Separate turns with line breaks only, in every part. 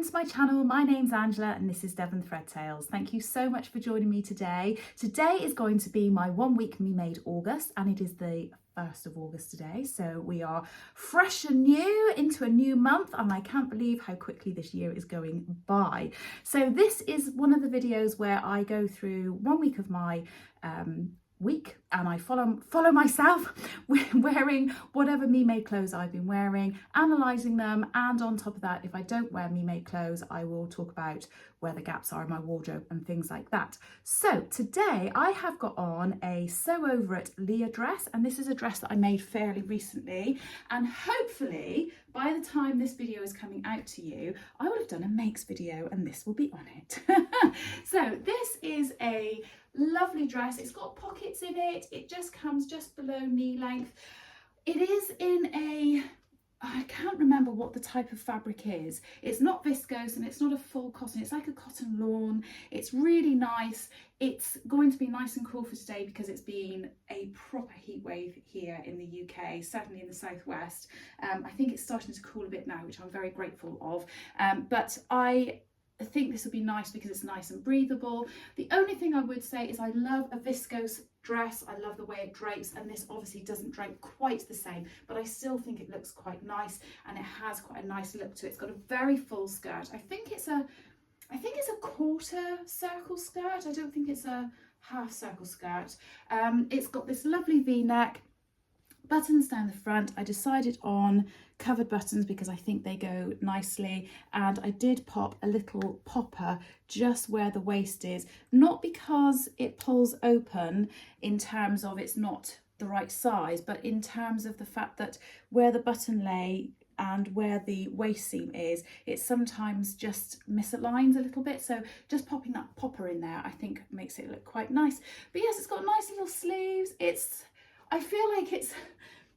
welcome to my channel. My name's Angela and this is Devon Thread Tales. Thank you so much for joining me today. Today is going to be my 1 week Me Made August, and it is the 1st of August today, so we are fresh and new into a new month, and I can't believe how quickly this year is going by. So this is one of the videos where I go through 1 week of my week and I follow myself wearing whatever Me Made clothes I've been wearing, analysing them, and on top of that, if I don't wear Me Made clothes, I will talk about where the gaps are in my wardrobe and things like that. So today I have got on a Sew Over It Leah dress, and this is a dress that I made fairly recently, and hopefully by the time this video is coming out to you, I will have done a makes video and this will be on it. So this is a lovely dress. It's got pockets in it. It just comes just below knee length. It is in a, I can't remember what the type of fabric is. It's not viscose and it's not a full cotton. It's like a cotton lawn. It's really nice. It's going to be nice and cool for today because it's been a proper heat wave here in the UK, certainly in the southwest. I think it's starting to cool a bit now, which I'm very grateful of. But I think this will be nice because it's nice and breathable. The only thing I would say is I love a viscose dress. I love the way it drapes, and this obviously doesn't drape quite the same, but I still think it looks quite nice and it has quite a nice look to it. It's got a very full skirt. I think it's a quarter circle skirt. I don't think it's a half circle skirt. It's got this lovely V-neck, buttons down the front. I decided on covered buttons because I think they go nicely, and I did pop a little popper just where the waist is, not because it pulls open in terms of it's not the right size, but in terms of the fact that where the button lay and where the waist seam is, it sometimes just misaligns a little bit, so just popping that popper in there I think makes it look quite nice. But yes, it's got nice little sleeves. I feel like it's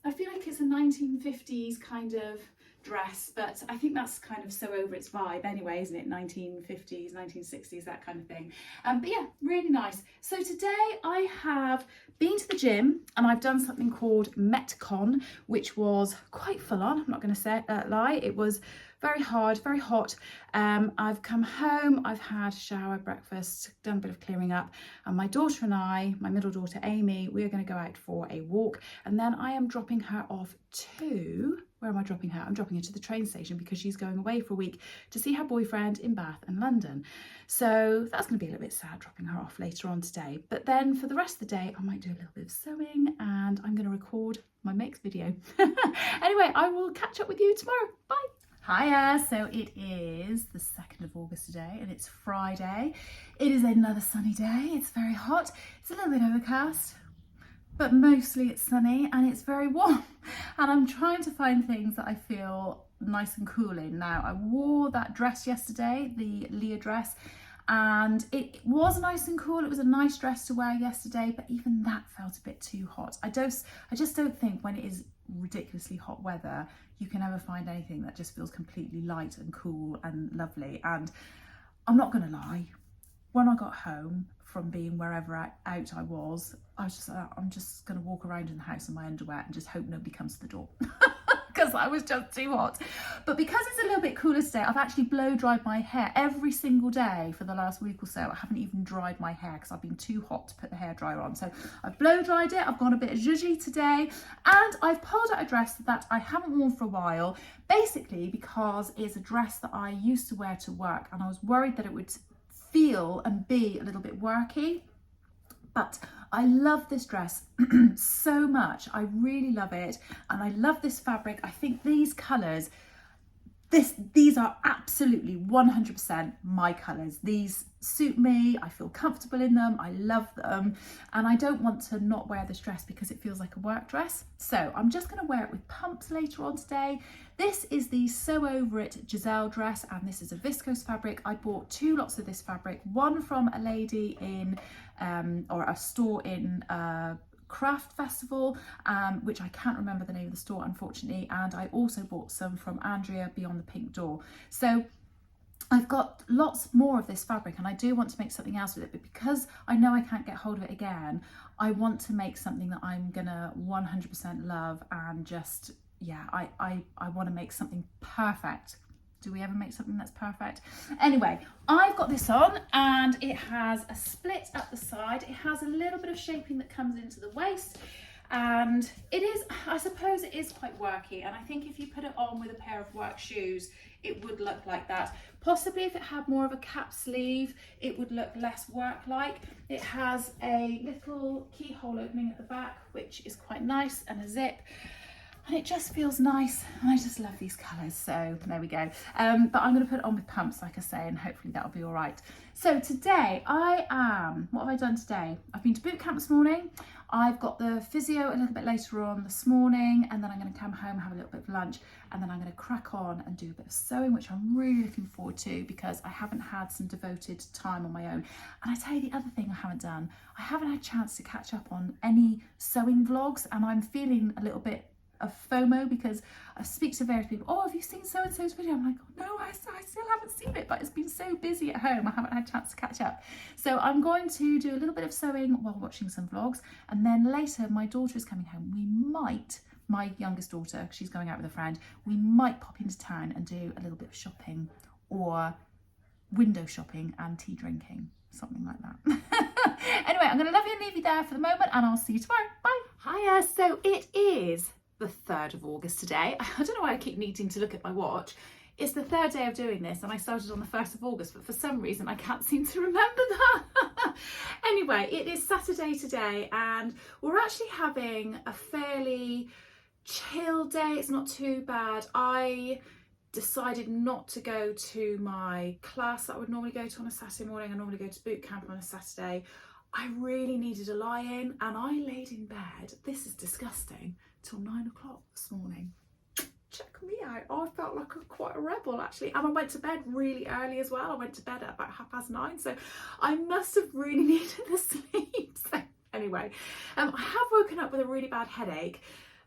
a 1950s kind of dress, but I think that's kind of so over its vibe anyway, isn't it? 1950s, 1960s, that kind of thing. But yeah, really nice. So today I have been to the gym and I've done something called Metcon, which was quite full on. I'm not going to lie. It was very hard, very hot. I've come home, I've had a shower, breakfast, done a bit of clearing up, and my daughter and I, my middle daughter Amy, we are going to go out for a walk, and then I am dropping her off to, where am I dropping her? I'm dropping her to the train station because she's going away for a week to see her boyfriend in Bath and London. So that's going to be a little bit sad dropping her off later on today. But then for the rest of the day, I might do a little bit of sewing and I'm going to record my makes video. Anyway, I will catch up with you tomorrow. Bye. Hiya, so it is the 2nd of August today and it's Friday. It is another sunny day. It's very hot. It's a little bit overcast, but mostly it's sunny and it's very warm. And I'm trying to find things that I feel nice and cool in. Now, I wore that dress yesterday, the Leah dress, and it was nice and cool. It was a nice dress to wear yesterday, but even that felt a bit too hot. I just don't think when it is ridiculously hot weather you can ever find anything that just feels completely light and cool and lovely. And I'm not gonna lie, when I got home from being wherever out I was just like, I'm just gonna walk around in the house in my underwear and just hope nobody comes to the door because I was just too hot. But because it's a little bit cooler today, I've actually blow dried my hair every single day for the last week or so. I haven't even dried my hair because I've been too hot to put the hairdryer on. So I've blow dried it. I've gone a bit zhuzhy today, and I've pulled out a dress that I haven't worn for a while, basically because it's a dress that I used to wear to work and I was worried that it would feel and be a little bit worky. But I love this dress so much. I really love it. And I love this fabric. I think these colours, these are absolutely 100% my colours. These suit me. I feel comfortable in them. I love them. And I don't want to not wear this dress because it feels like a work dress. So I'm just going to wear it with pumps later on today. This is the Sew Over It Giselle Dress, and this is a viscose fabric. I bought 2 lots of this fabric, one from a lady in, or a store in Craft Festival, which I can't remember the name of the store unfortunately, and I also bought some from Andrea Beyond the Pink Door. So I've got lots more of this fabric and I do want to make something else with it, but because I know I can't get hold of it again, I want to make something that I'm gonna 100% love, and just, yeah, I want to make something perfect Do we ever make something that's perfect? Anyway, I've got this on and it has a split at the side. It has a little bit of shaping that comes into the waist, and it is, I suppose it is quite worky, and I think if you put it on with a pair of work shoes, it would look like that. Possibly if it had more of a cap sleeve, it would look less work-like. It has a little keyhole opening at the back, which is quite nice, and a zip. And it just feels nice, and I just love these colours, so there we go. But I'm going to put it on with pumps, like I say, and hopefully that'll be all right. So today what have I done today? I've been to boot camp this morning. I've got the physio a little bit later on this morning, and then I'm going to come home, have a little bit of lunch, and then I'm going to crack on and do a bit of sewing, which I'm really looking forward to because I haven't had some devoted time on my own. And I tell you the other thing I haven't done, I haven't had a chance to catch up on any sewing vlogs, and I'm feeling a little bit of FOMO because I speak to various people. Oh, have you seen so-and-so's video? I'm like, oh, no, I still haven't seen it, but it's been so busy at home I haven't had a chance to catch up. So I'm going to do a little bit of sewing while watching some vlogs, and then later my daughter is coming home. We might, my youngest daughter, she's going out with a friend, we might pop into town and do a little bit of shopping, or window shopping and tea drinking, something like that. Anyway, I'm going to love you and leave you there for the moment, and I'll see you tomorrow. Bye. Hiya. So it is the 3rd of August today. I don't know why I keep needing to look at my watch. It's the 3rd day of doing this, and I started on the 1st of August, but for some reason I can't seem to remember that. Anyway, it is Saturday today, and we're actually having a fairly chill day. It's not too bad. I decided not to go to my class that I would normally go to on a Saturday morning. I normally go to boot camp on a Saturday. I really needed a lie-in, and I laid in bed, this is disgusting, till 9 o'clock this morning. Check me out. I felt like quite a rebel actually, and I went to bed really early as well. I went to bed at about 9:30, so I must have really needed the sleep. So anyway, I have woken up with a really bad headache,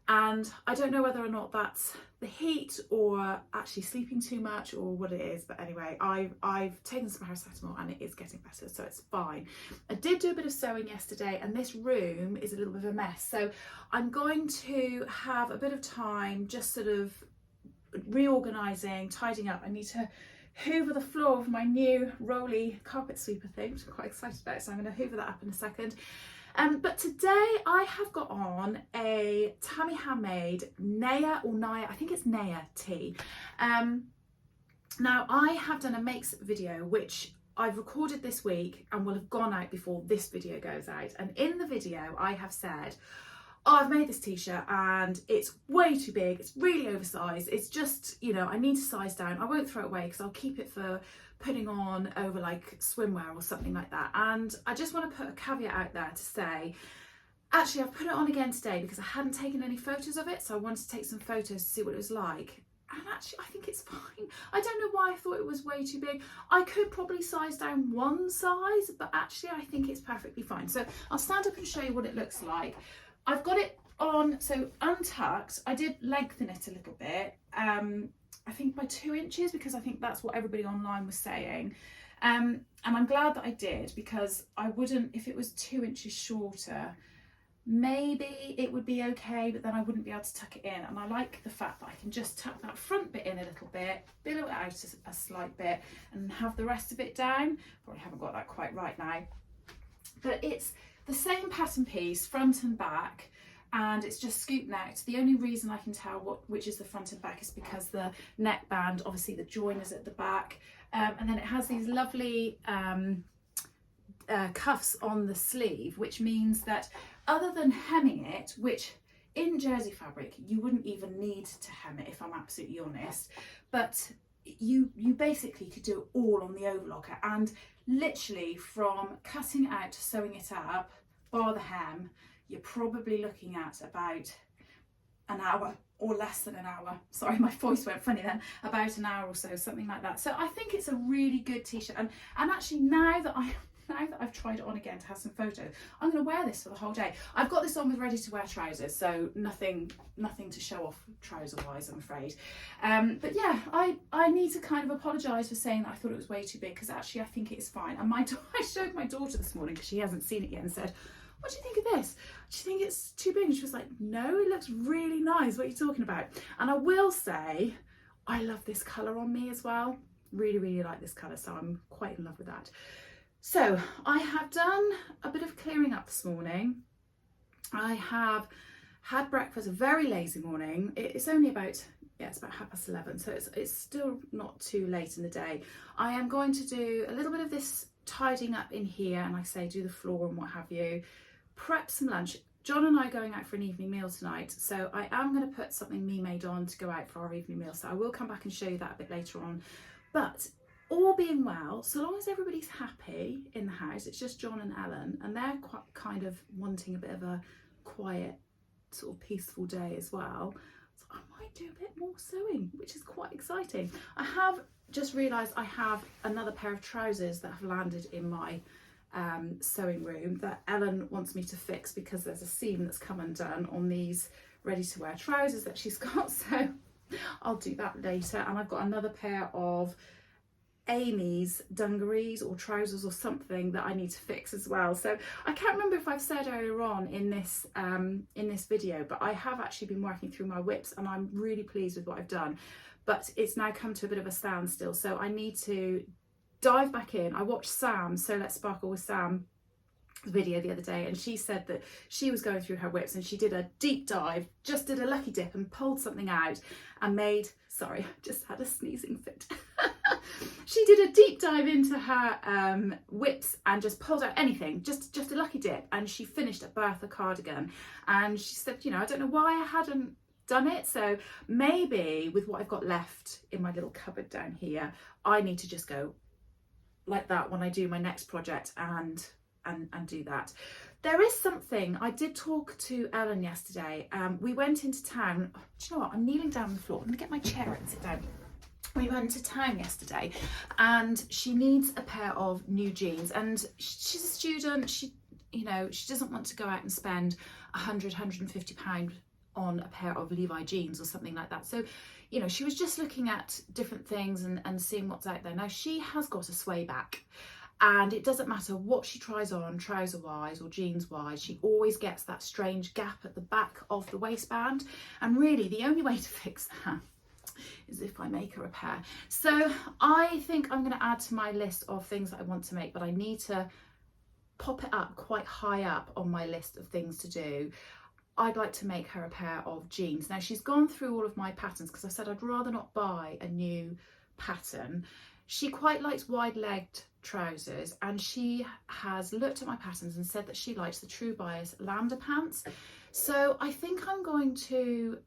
and I don't know whether or not that's the heat or actually sleeping too much or what it is, but anyway, I've taken some paracetamol and it is getting better, so it's fine. I did do a bit of sewing yesterday, and this room is a little bit of a mess, so I'm going to have a bit of time just sort of reorganising, tidying up. I need to hoover the floor of my new rolly carpet sweeper thing, which I'm quite excited about, so I'm going to hoover that up in a second. But today I have got on a Tammy Hand Made Naya, or Naya, I think it's Naya tee. Now I have done a makes video which I've recorded this week and will have gone out before this video goes out. And in the video I have said, oh, I've made this t-shirt and it's way too big, it's really oversized, it's just, you know, I need to size down. I won't throw it away because I'll keep it for putting on over like swimwear or something like that. And I just want to put a caveat out there to say, actually I've put it on again today because I hadn't taken any photos of it, so I wanted to take some photos to see what it was like. And actually I think it's fine. I don't know why I thought it was way too big. I could probably size down one size, but actually I think it's perfectly fine. So I'll stand up and show you what it looks like. I've got it on, so untucked. I did lengthen it a little bit, I think by 2 inches, because I think that's what everybody online was saying. And I'm glad that I did, because I wouldn't, if it was 2 inches shorter, maybe it would be okay, but then I wouldn't be able to tuck it in. And I like the fact that I can just tuck that front bit in a little bit, billow it out a slight bit, and have the rest of it down. Probably haven't got that quite right now. But it's the same pattern piece, front and back, and it's just scoop necked. The only reason I can tell which is the front and back is because the neckband, obviously the join is at the back, and then it has these lovely cuffs on the sleeve, which means that other than hemming it, which in jersey fabric you wouldn't even need to hem it if I'm absolutely honest, but you basically could do it all on the overlocker, and literally from cutting it out to sewing it up, bar the hem, you're probably looking at about an hour or less than an hour. Sorry, my voice went funny then. About an hour or so, something like that. So I think it's a really good t-shirt, and actually now that I've tried it on again to have some photos, I'm going to wear this for the whole day. I've got this on with ready to wear trousers, so nothing to show off trouser wise, I'm afraid. But yeah, I need to kind of apologise for saying that I thought it was way too big, because actually I think it's fine. And I showed my daughter this morning because she hasn't seen it yet, and said, what do you think of this? Do you think it's too big? And she was like, no, it looks really nice. What are you talking about? And I will say, I love this colour on me as well. Really, really like this colour, so I'm quite in love with that. So I have done a bit of clearing up this morning. I have had breakfast, a very lazy morning. It's only about, yeah, it's about 11:30, so it's still not too late in the day. I am going to do a little bit of this tidying up in here, and like I say, do the floor and what have you, prep some lunch. John and I are going out for an evening meal tonight, so I am going to put something me made on to go out for our evening meal, so I will come back and show you that a bit later on. But all being well, so long as everybody's happy in the house, it's just John and Ellen, and they're quite kind of wanting a bit of a quiet, sort of peaceful day as well. So I might do a bit more sewing, which is quite exciting. I have just realised I have another pair of trousers that have landed in my sewing room that Ellen wants me to fix because there's a seam that's come undone on these ready to wear trousers that she's got, so I'll do that later. And I've got another pair of Amy's dungarees or trousers or something that I need to fix as well. So I can't remember if I've said earlier on in this video, but I have actually been working through my whips and I'm really pleased with what I've done, but it's now come to a bit of a standstill, so I need to dive back in. I watched Sam, So Let's Sparkle with Sam video the other day, and she said that she was going through her whips and she did a deep dive, just did a lucky dip and pulled something out and made, sorry, I just had a sneezing fit. She did a deep dive into her whips and just pulled out anything, just a lucky dip, and she finished a Bertha cardigan. And she said, you know, I don't know why I hadn't done it, so maybe with what I've got left in my little cupboard down here, I need to just go like that when I do my next project and do that. There is something, I did talk to Ellen yesterday. We went into town. Do you know what, I'm kneeling down on the floor. Let me get my chair and sit down. We went to town yesterday and she needs a pair of new jeans, and she's a student. She, you know, she doesn't want to go out and spend £150 on a pair of Levi jeans or something like that. So, you know, she was just looking at different things and seeing what's out there. Now she has got a sway back, and it doesn't matter what she tries on, trouser wise or jeans wise, she always gets that strange gap at the back of the waistband. And really the only way to fix that is if I make her a pair. So I think I'm going to add to my list of things that I want to make, but I need to pop it up quite high up on my list of things to do. I'd like to make her a pair of jeans. Now she's gone through all of my patterns because I said I'd rather not buy a new pattern. She quite likes wide-legged trousers, and she has looked at my patterns and said that she likes the True Bias Lambda pants. So I think I'm going to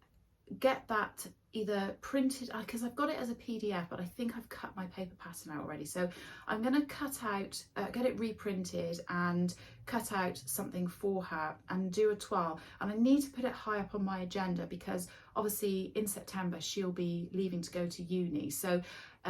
get that either printed, because I've got it as a PDF, but I think I've cut my paper pattern out already. So I'm going to cut out, get it reprinted and cut out something for her and do a toile. And I need to put it high up on my agenda because obviously in September she'll be leaving to go to uni, so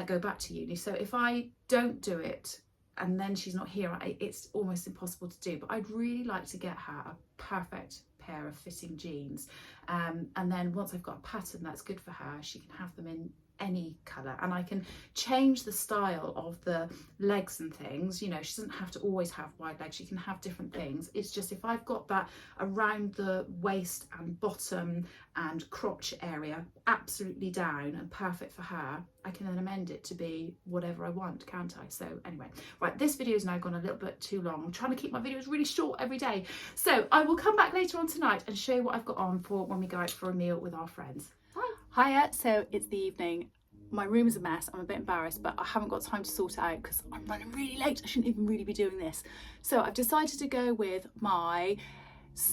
go back to uni. So if I don't do it and then she's not here, it's almost impossible to do. But I'd really like to get her a perfect pair of fitting jeans, and then once I've got a pattern that's good for her, she can have them in any colour, and I can change the style of the legs and things. You know, she doesn't have to always have wide legs, she can have different things. It's just if I've got that around the waist and bottom and crotch area absolutely down and perfect for her, I can then amend it to be whatever I want, can't I? So anyway, right, this video has now gone a little bit too long. I'm trying to keep my videos really short every day, so I will come back later on tonight and show you what I've got on for when we go out for a meal with our friends. Hiya, so it's the evening. My room is a mess. I'm a bit embarrassed, but I haven't got time to sort it out because I'm running really late. I shouldn't even really be doing this. So I've decided to go with my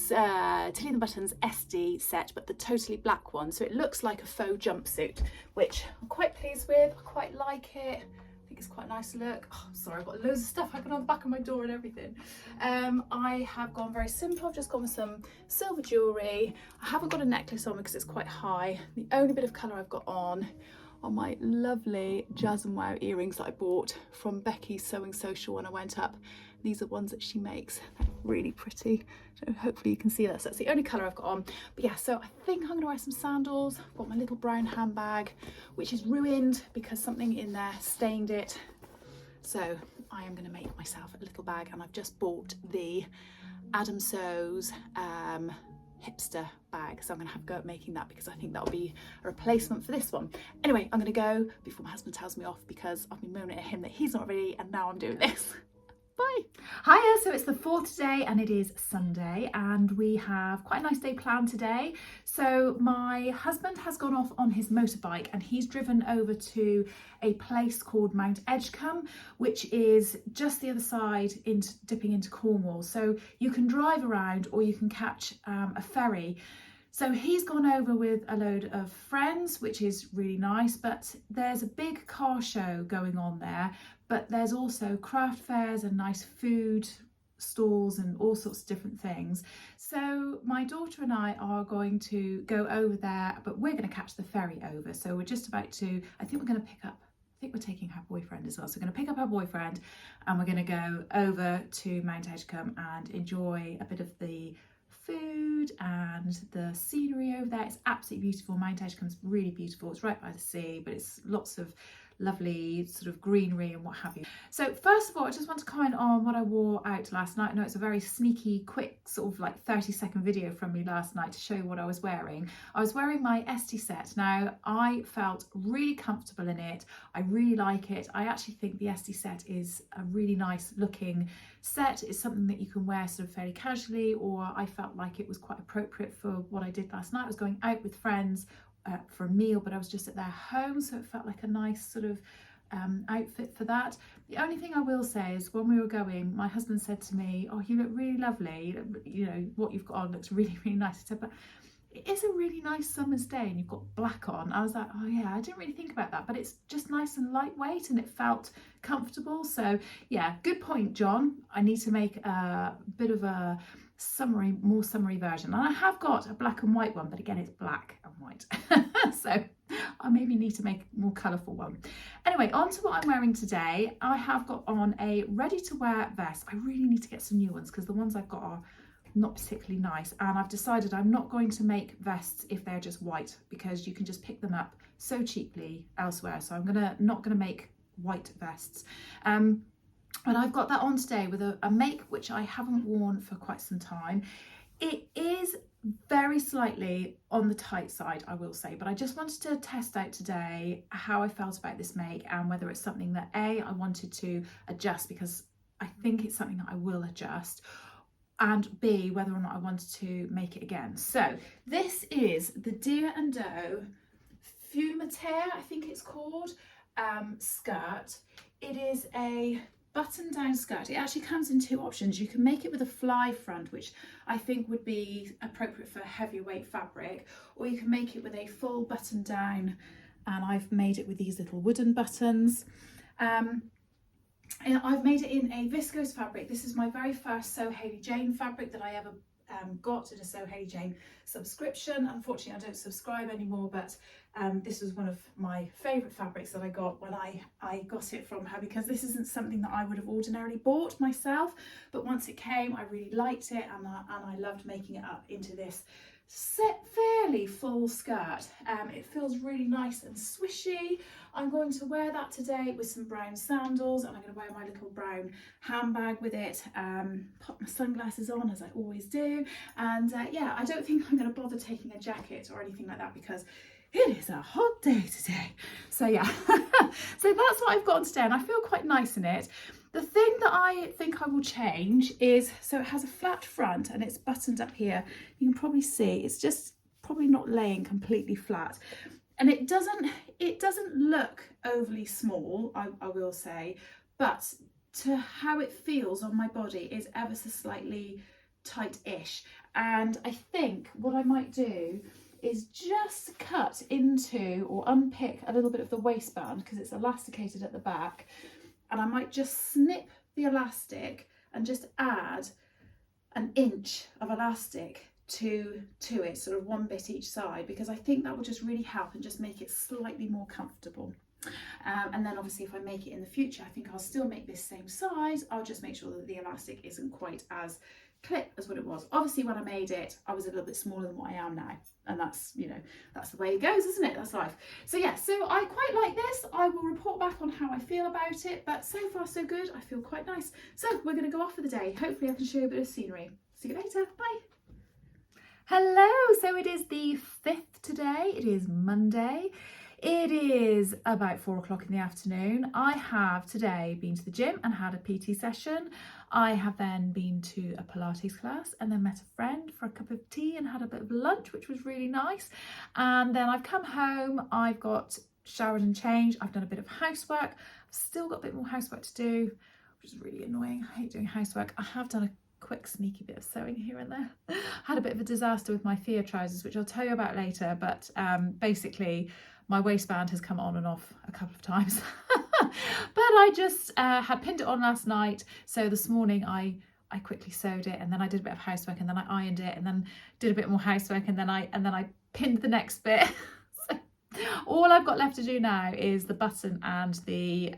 Tilly and the Buttons SD set, but the totally black one. So it looks like a faux jumpsuit, which I'm quite pleased with. I quite like it. I think it's quite a nice look. Oh, sorry, I've got loads of stuff hanging on the back of my door and everything. I have gone very simple. I've just gone with some silver jewellery. I haven't got a necklace on because it's quite high. The only bit of colour I've got on are my lovely Jazz and Wow earrings that I bought from Becky's Sewing Social when I went up. These are ones that she makes. They're really pretty. So hopefully you can see that. So that's the only colour I've got on. But yeah, so I think I'm going to wear some sandals. I've got my little brown handbag, which is ruined because something in there stained it. So I am going to make myself a little bag, and I've just bought the Adam Sews hipster bag, so I'm gonna have a go at making that because I think that'll be a replacement for this one. Anyway, I'm gonna go before my husband tells me off because I've been moaning at him that he's not ready and now I'm doing this. Bye. Hiya, so it's the 4th day and it is Sunday and we have quite a nice day planned today. So my husband has gone off on his motorbike and he's driven over to a place called Mount Edgecombe, which is just the other side dipping into Cornwall. So you can drive around or you can catch a ferry. So he's gone over with a load of friends, which is really nice, but there's a big car show going on there, but there's also craft fairs and nice food stalls and all sorts of different things. So my daughter and I are going to go over there, but we're going to catch the ferry over. So we're just about to, I think we're going to pick up, I think we're taking her boyfriend as well. So we're going to pick up her boyfriend and we're going to go over to Mount Edgecombe and enjoy a bit of the food and the scenery over there. It's absolutely beautiful. Mount Edgecombe's really beautiful. It's right by the sea, but it's lots of lovely sort of greenery and what have you. So first of all, I just want to comment on what I wore out last night. I know it's a very sneaky, quick sort of like 30-second video from me last night to show you what I was wearing. I was wearing my Esty set. Now I felt really comfortable in it. I really like it. I actually think the Esty set is a really nice looking set. It's something that you can wear sort of fairly casually, or I felt like it was quite appropriate for what I did last night. I was going out with friends for a meal, but I was just at their home, so it felt like a nice sort of outfit for that. The only thing I will say is when we were going, my husband said to me, "Oh, you look really lovely, you know, what you've got on looks really, really nice." I said, "But it is a really nice summer's day and you've got black on." I was like, "Oh yeah, I didn't really think about that, but it's just nice and lightweight and it felt comfortable." So yeah, good point, John. I need to make a bit of a more summery version, and I have got a black and white one, but again it's black and white. So I maybe need to make a more colourful one. Anyway, on to what I'm wearing today. I have got on a ready to wear vest. I really need to get some new ones because the ones I've got are not particularly nice, and I've decided I'm not going to make vests if they're just white because you can just pick them up so cheaply elsewhere. So I'm not gonna make white vests. And I've got that on today with a make which I haven't worn for quite some time. It is very slightly on the tight side, I will say, but I just wanted to test out today how I felt about this make and whether it's something that I wanted to adjust, because I think it's something that I will adjust, and B, whether or not I wanted to make it again. So this is the Deer and Doe Fumeteer, I think it's called, skirt. It is a button down skirt. It actually comes in two options. You can make it with a fly front, which I think would be appropriate for heavyweight fabric, or you can make it with a full button down, and I've made it with these little wooden buttons. And I've made it in a viscose fabric. This is my very first Sew Hayley Jane fabric that I ever got in a Sew Hayley Jane subscription. Unfortunately, I don't subscribe anymore, but this was one of my favourite fabrics that I got when I got it from her, because this isn't something that I would have ordinarily bought myself, but once it came I really liked it, and I loved making it up into this fairly full skirt. It feels really nice and swishy. I'm going to wear that today with some brown sandals, and I'm going to wear my little brown handbag with it, pop my sunglasses on as I always do, and yeah, I don't think I'm going to bother taking a jacket or anything like that because it is a hot day today. So yeah, so that's what I've got on today, and I feel quite nice in it. The thing that I think I will change is, so it has a flat front and it's buttoned up here. You can probably see it's just probably not laying completely flat, and it doesn't look overly small, I will say, but to how it feels on my body is ever so slightly tight-ish. And I think what I might do is just cut into or unpick a little bit of the waistband because it's elasticated at the back, and I might just snip the elastic and just add an inch of elastic to it, sort of one bit each side, because I think that will just really help and just make it slightly more comfortable. And then obviously if I make it in the future, I think I'll still make this same size. I'll just make sure that the elastic isn't quite as clip as what it was. Obviously when I made it I was a little bit smaller than what I am now, and that's, you know, that's the way it goes, isn't it? That's life. So yeah, so I quite like this. I will report back on how I feel about it, but so far so good. I feel quite nice. So we're going to go off for the day. Hopefully I can show you a bit of scenery. See you later. Bye. Hello, so it is the 5th today, it is Monday, it is about 4 o'clock in the afternoon. I have today been to the gym and had a PT session. I have then been to a Pilates class and then met a friend for a cup of tea and had a bit of lunch, which was really nice. And then I've come home, I've got showered and changed, I've done a bit of housework, I've still got a bit more housework to do, which is really annoying. I hate doing housework. I have done a quick sneaky bit of sewing here and there. Had a bit of a disaster with my Thea trousers, which I'll tell you about later, but basically my waistband has come on and off a couple of times. But I just had pinned it on last night, so this morning I quickly sewed it, and then I did a bit of housework, and then I ironed it, and then did a bit more housework, and then I pinned the next bit. So all I've got left to do now is the button and the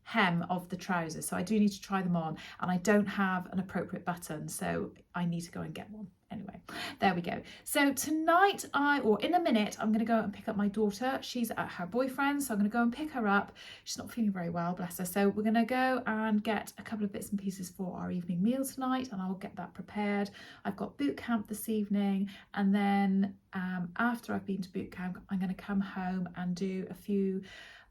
hem of the trousers, so I do need to try them on, and I don't have an appropriate button, so I need to go and get one. Anyway, there we go. So tonight in a minute, I'm going to go and pick up my daughter. She's at her boyfriend, so I'm going to go and pick her up. She's not feeling very well, bless her, so we're going to go and get a couple of bits and pieces for our evening meal tonight, and I'll get that prepared. I've got boot camp this evening, and then after I've been to boot camp, I'm going to come home and do a few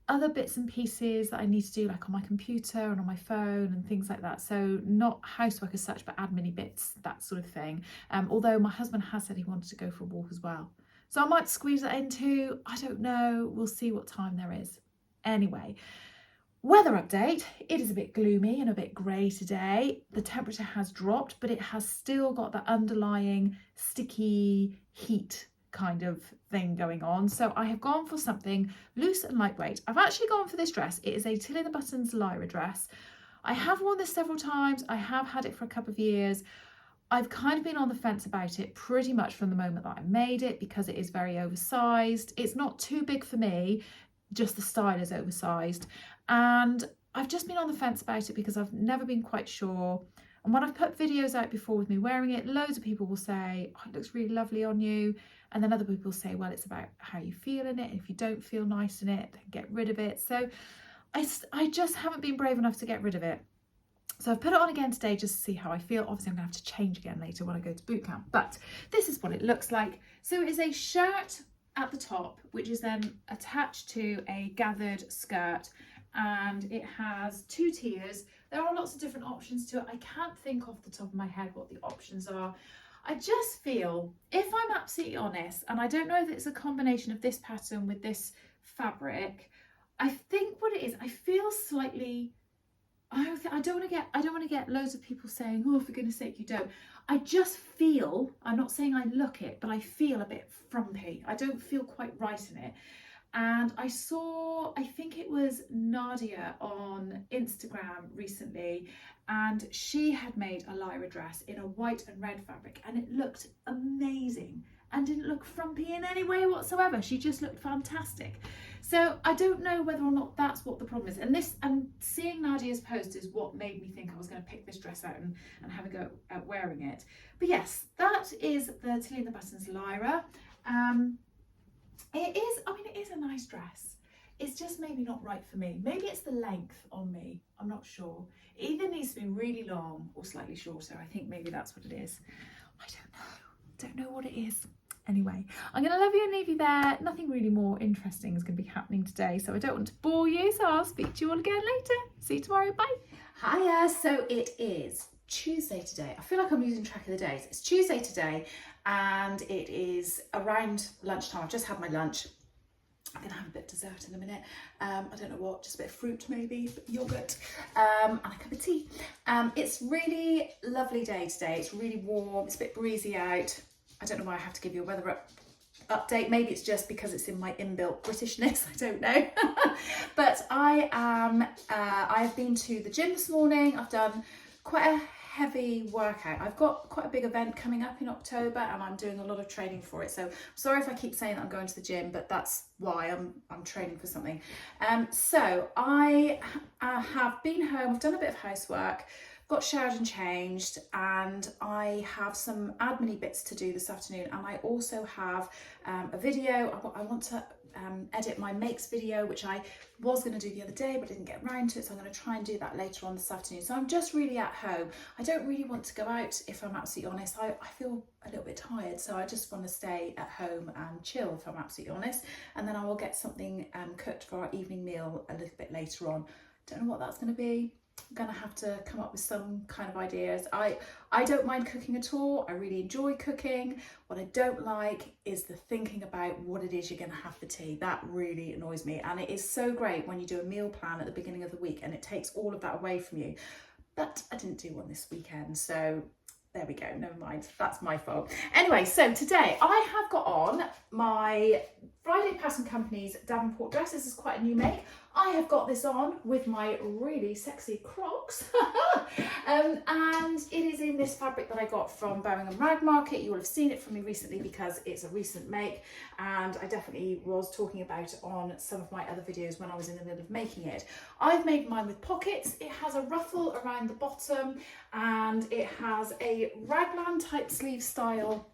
other bits and pieces that I need to do, like on my computer and on my phone and things like that. So not housework as such, but admin bits, that sort of thing. Although my husband has said he wanted to go for a walk as well, so I might squeeze that into, I don't know, we'll see what time there is. Anyway, weather update. It is a bit gloomy and a bit grey today. The temperature has dropped, but it has still got that underlying sticky heat kind of thing going on, so I have gone for something loose and lightweight. I've actually gone for this dress. It is a Till in the Buttons Lyra dress. I have worn this several times. I have had it for a couple of years. I've kind of been on the fence about it pretty much from the moment that I made it, because it is very oversized. It's not too big for me, just the style is oversized, and I've just been on the fence about it because I've never been quite sure. And when I've put videos out before with me wearing it, loads of people will say, oh, it looks really lovely on you. And then other people say, well, it's about how you feel in it. If you don't feel nice in it, then get rid of it. So I just haven't been brave enough to get rid of it. So I've put it on again today just to see how I feel. Obviously, I'm going to have to change again later when I go to boot camp. But this is what it looks like. So it is a shirt at the top, which is then attached to a gathered skirt. And it has 2 tiers. There are lots of different options to it. I can't think off the top of my head what the options are. I just feel, if I'm absolutely honest, and I don't know if it's a combination of this pattern with this fabric, I think what it is, I feel slightly, I don't want to get loads of people saying, oh, for goodness sake, you don't. I just feel, I'm not saying I look it, but I feel a bit frumpy. I don't feel quite right in it. And I saw, I think it was Nadia on Instagram recently, and she had made a Lyra dress in a white and red fabric, and it looked amazing and didn't look frumpy in any way whatsoever. She just looked fantastic. So I don't know whether or not that's what the problem is. And seeing Nadia's post is what made me think I was going to pick this dress out and have a go at wearing it. But yes, that is the Till in the Buttons Lyra. It is a nice dress. It's just maybe not right for me. Maybe it's the length on me. I'm not sure. It either needs to be really long or slightly shorter. I think maybe that's what it is. I don't know. Don't know what it is. Anyway, I'm going to love you and leave you there. Nothing really more interesting is going to be happening today, so I don't want to bore you, so I'll speak to you all again later. See you tomorrow. Bye. Hiya. So it is Tuesday today. I feel like I'm losing track of the days. It's Tuesday today, and it is around lunchtime. I've just had my lunch. I'm going to have a bit of dessert in a minute. I don't know what, just a bit of fruit maybe, yogurt, and a cup of tea. It's really lovely day today. It's really warm. It's a bit breezy out. I don't know why I have to give you a weather update. Maybe it's just because it's in my inbuilt Britishness. I don't know. But I have been to the gym this morning. I've done quite a heavy workout. I've got quite a big event coming up in October, and I'm doing a lot of training for it. So I'm sorry if I keep saying that I'm going to the gym, but that's why I'm training for something. So I have been home. I've done a bit of housework. got showered and changed, and I have some admin bits to do this afternoon, and I also have a video. I want to edit my makes video, which I was going to do the other day but didn't get around to it, so I'm going to try and do that later on this afternoon. So I'm just really at home. I don't really want to go out, if I'm absolutely honest. I feel a little bit tired, so I just want to stay at home and chill, if I'm absolutely honest, and then I will get something cooked for our evening meal a little bit later on. Don't know what that's going to be. I'm gonna have to come up with some kind of ideas. I don't mind cooking at all. I really enjoy cooking. What I don't like is the thinking about what it is you're gonna have for tea. That really annoys me, and it is so great when you do a meal plan at the beginning of the week and it takes all of that away from you. But I didn't do one this weekend, so there we go, never mind, that's my fault. Anyway, so today I have got on my Friday Pattern Company's Davenport dress. This is quite a new make. I have got this on with my really sexy Crocs and it is in this fabric that I got from Birmingham Rag Market. You will have seen it from me recently because it's a recent make, and I definitely was talking about it on some of my other videos when I was in the middle of making it. I've made mine with pockets. It has a ruffle around the bottom and it has a raglan type sleeve style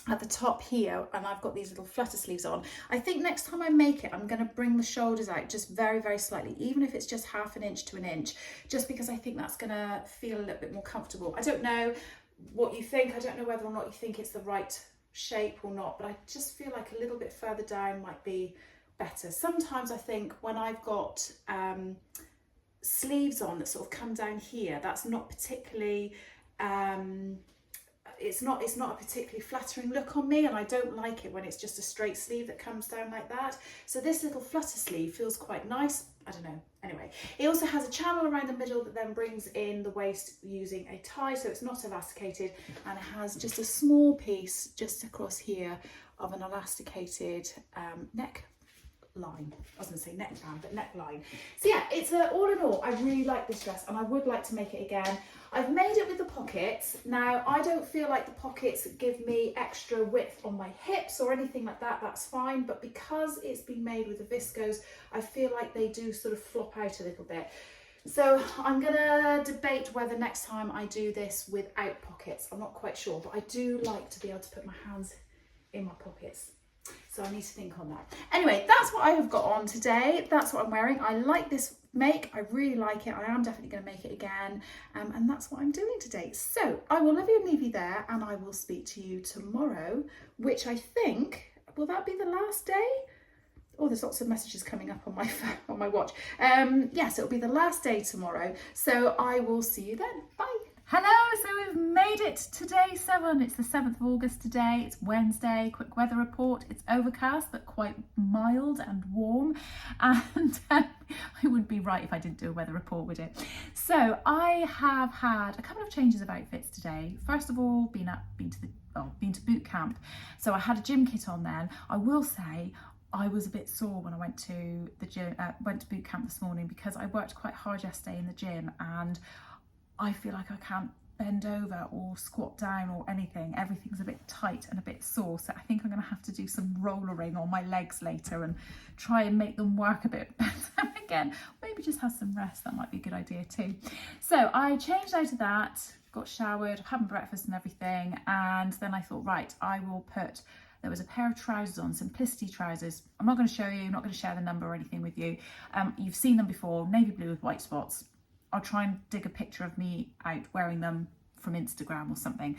at the top here, and I've got these little flutter sleeves on. I think next time I make it, I'm going to bring the shoulders out just very, very slightly, even if it's just half an inch to an inch, just because I think that's going to feel a little bit more comfortable. I don't know what you think. I don't know whether or not you think it's the right shape or not, but I just feel like a little bit further down might be better. Sometimes I think when I've got sleeves on that sort of come down here, that's not particularly it's not a particularly flattering look on me, and I don't like it when it's just a straight sleeve that comes down like that. So this little flutter sleeve feels quite nice. I don't know. Anyway, it also has a channel around the middle that then brings in the waist using a tie, so it's not elasticated, and it has just a small piece just across here of an elasticated neck line. I was going to say neckband, but neckline. So yeah, it's all in all, I really like this dress and I would like to make it again. I've made it with the pockets. Now, I don't feel like the pockets give me extra width on my hips or anything like that. That's fine, but because it's been made with the viscose, I feel like they do sort of flop out a little bit. So I'm gonna debate whether next time I do this without pockets. I'm not quite sure, but I do like to be able to put my hands in my pockets. So I need to think on that. Anyway, that's what I have got on today. That's what I'm wearing. I like this make. I really like it. I am definitely going to make it again. And that's what I'm doing today. So I will love you and leave you there, and I will speak to you tomorrow, which I think, will that be the last day? Oh, there's lots of messages coming up on my phone, on my watch. Yes, it'll be the last day tomorrow. So I will see you then. Bye. Hello, so we've made it to day 7. It's the 7th of August today. It's Wednesday. Quick weather report. It's overcast but quite mild and warm, and it would be right if I didn't do a weather report, would it? So I have had a couple of changes of outfits today. First of all, been to boot camp. So I had a gym kit on then. I will say I was a bit sore when I went to the gym, went to boot camp this morning, because I worked quite hard yesterday in the gym and I feel like I can't bend over or squat down or anything. Everything's a bit tight and a bit sore, so I think I'm going to have to do some rollering on my legs later and try and make them work a bit better again. Maybe just have some rest, that might be a good idea too. So I changed out of that, got showered, had my breakfast and everything, and then I thought, right, I will put, there was a pair of trousers on, Simplicity trousers. I'm not going to show you, I'm not going to share the number or anything with you. You've seen them before, navy blue with white spots. I'll try and dig a picture of me out wearing them from Instagram or something.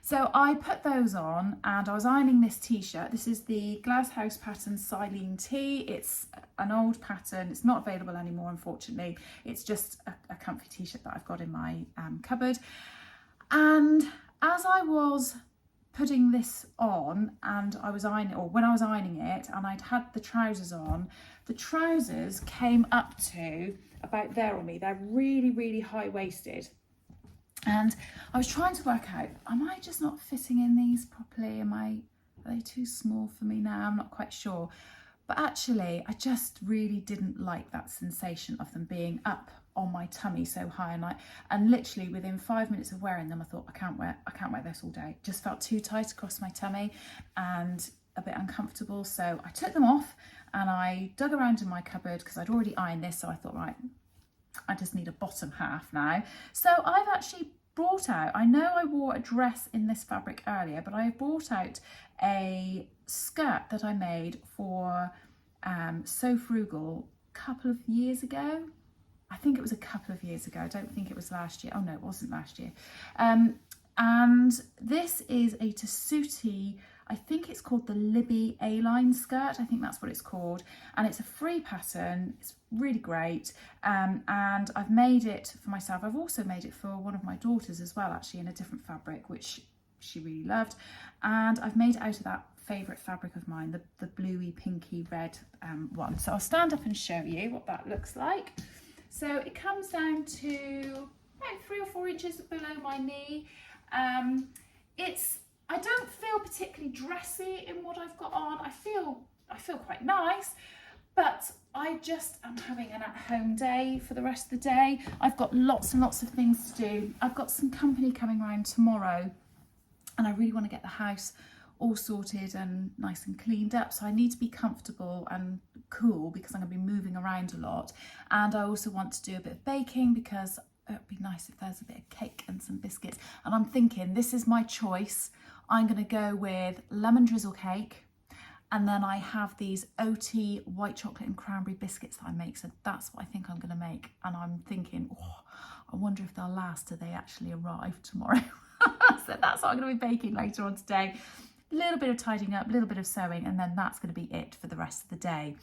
So I put those on and I was ironing this t-shirt. This is the Glasshouse pattern Silene tee. It's an old pattern. It's not available anymore, unfortunately. It's just a comfy t-shirt that I've got in my cupboard. And as I was putting this on and I was ironing, or when I was ironing it and I'd had the trousers on, the trousers came up to about there on me. They're really, really high-waisted. And I was trying to work out, am I just not fitting in these properly? Are they too small for me now? I'm not quite sure. But actually, I just really didn't like that sensation of them being up on my tummy so high, and literally within 5 minutes of wearing them, I thought, I can't wear this all day. It just felt too tight across my tummy and a bit uncomfortable. So I took them off and I dug around in my cupboard because I'd already ironed this. So I thought, right, I just need a bottom half now. So I've actually brought out, I know I wore a dress in this fabric earlier, but I brought out a skirt that I made for So Frugal a couple of years ago. I think it was a couple of years ago. I don't think it was last year. Oh no, it wasn't last year. And this is a tessuti, I think it's called the Libby A-line skirt. I think that's what it's called. And it's a free pattern. It's really great. And I've made it for myself. I've also made it for one of my daughters as well, actually, in a different fabric, which she really loved. And I've made it out of that favourite fabric of mine, the bluey, pinky, red one. So I'll stand up and show you what that looks like. So it comes down to about 3 or 4 inches below my knee. I don't feel particularly dressy in what I've got on. I feel quite nice, but I just am having an at-home day for the rest of the day. I've got lots and lots of things to do. I've got some company coming around tomorrow, and I really want to get the house all sorted and nice and cleaned up. So I need to be comfortable and cool because I'm going to be moving around a lot. And I also want to do a bit of baking because it'd be nice if there's a bit of cake and some biscuits. And I'm thinking this is my choice. I'm going to go with lemon drizzle cake. And then I have these OT white chocolate and cranberry biscuits that I make. So that's what I think I'm going to make. And I'm thinking, oh, I wonder if they'll last till they actually arrive tomorrow. So that's what I'm going to be baking later on today. A little bit of tidying up, a little bit of sewing, and then that's going to be it for the rest of the day.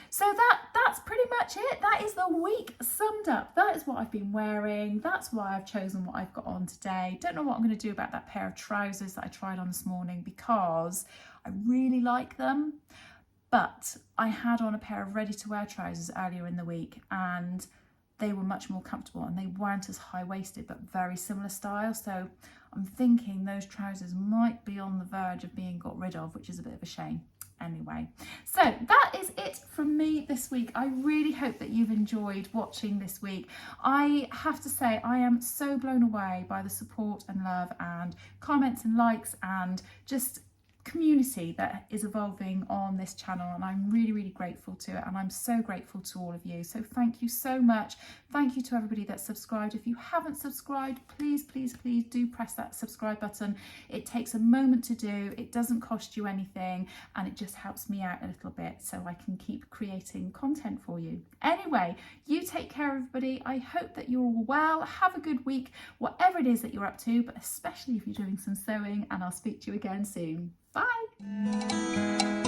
So that's pretty much it. That is the week summed up. That is what I've been wearing. That's why I've chosen what I've got on today. Don't know what I'm going to do about that pair of trousers that I tried on this morning because I really like them. But I had on a pair of ready-to-wear trousers earlier in the week and they were much more comfortable and they weren't as high-waisted but very similar style. So I'm thinking those trousers might be on the verge of being got rid of, which is a bit of a shame. Anyway, so that is it from me this week. I really hope that you've enjoyed watching this week. I have to say I am so blown away by the support and love and comments and likes and just community that is evolving on this channel, and I'm really grateful to it, and I'm so grateful to all of you. So thank you so much. Thank you to everybody that's subscribed. If you haven't subscribed, please do press that subscribe button. It takes a moment to do, it doesn't cost you anything, and it just helps me out a little bit so I can keep creating content for you. Anyway, you take care, everybody. I hope that you're all well. Have a good week, whatever it is that you're up to, but especially if you're doing some sewing, and I'll speak to you again soon. Bye.